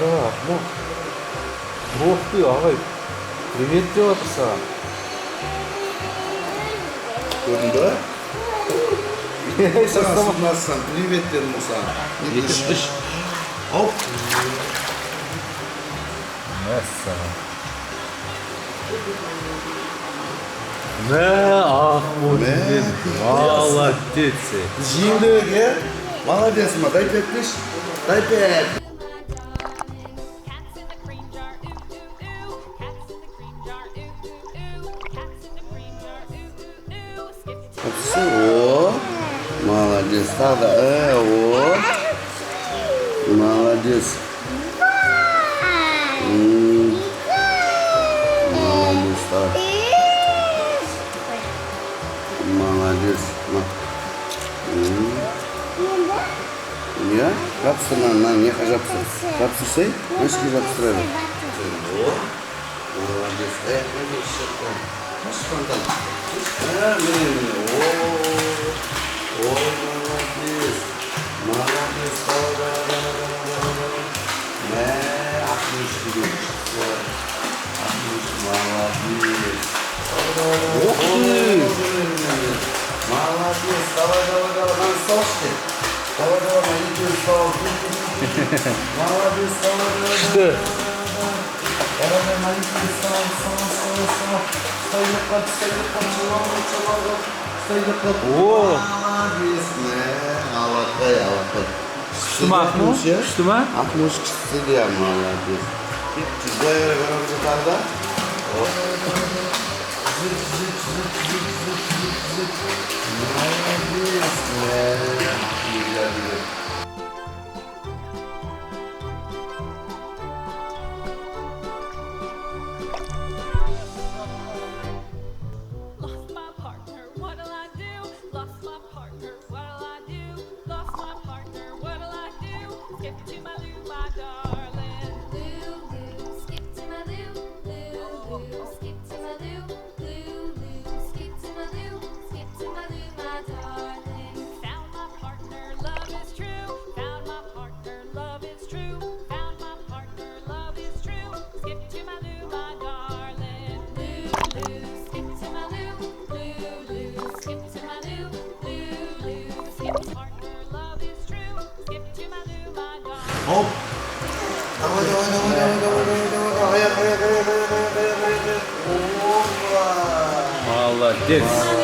Қара, Ахмо. Ох ты, ағай. Привет деп жатыр саған. Көрдің бе? Састама. Насыған, привет дедім саған. Үш. Оп. Мәссаған. Мә, Ахмо дедім. Молодец. Жиіндіге. Молодец, ма, дай 5 деш. Дай 5. О, молодец, тағы да, о, молодец. Молодец, тағы. Молодец. Я? Жапсыр, неға жапсыр? Жапсырсай, өшке жапсырады. О, молодец, аяққа шыққан. Шыққандан. Міне, о, молодец. Молодец, мә, Ахмеш деген шықты. Ахмеш, молодец. Ох ты! Молодец, давай, маны салшы. Давай, екеуін сал. Молодец, давай. Күшті. Давай, екеуін сал. Стайдыққа, О! Молодец, алақай. Күшті ма, Ахмо? Күшті ма? Ахмош күшті де, молодец. Кеп, жүзбай қарап жатар да. Молодец, Оп! Давай. Аяқ. Молодец.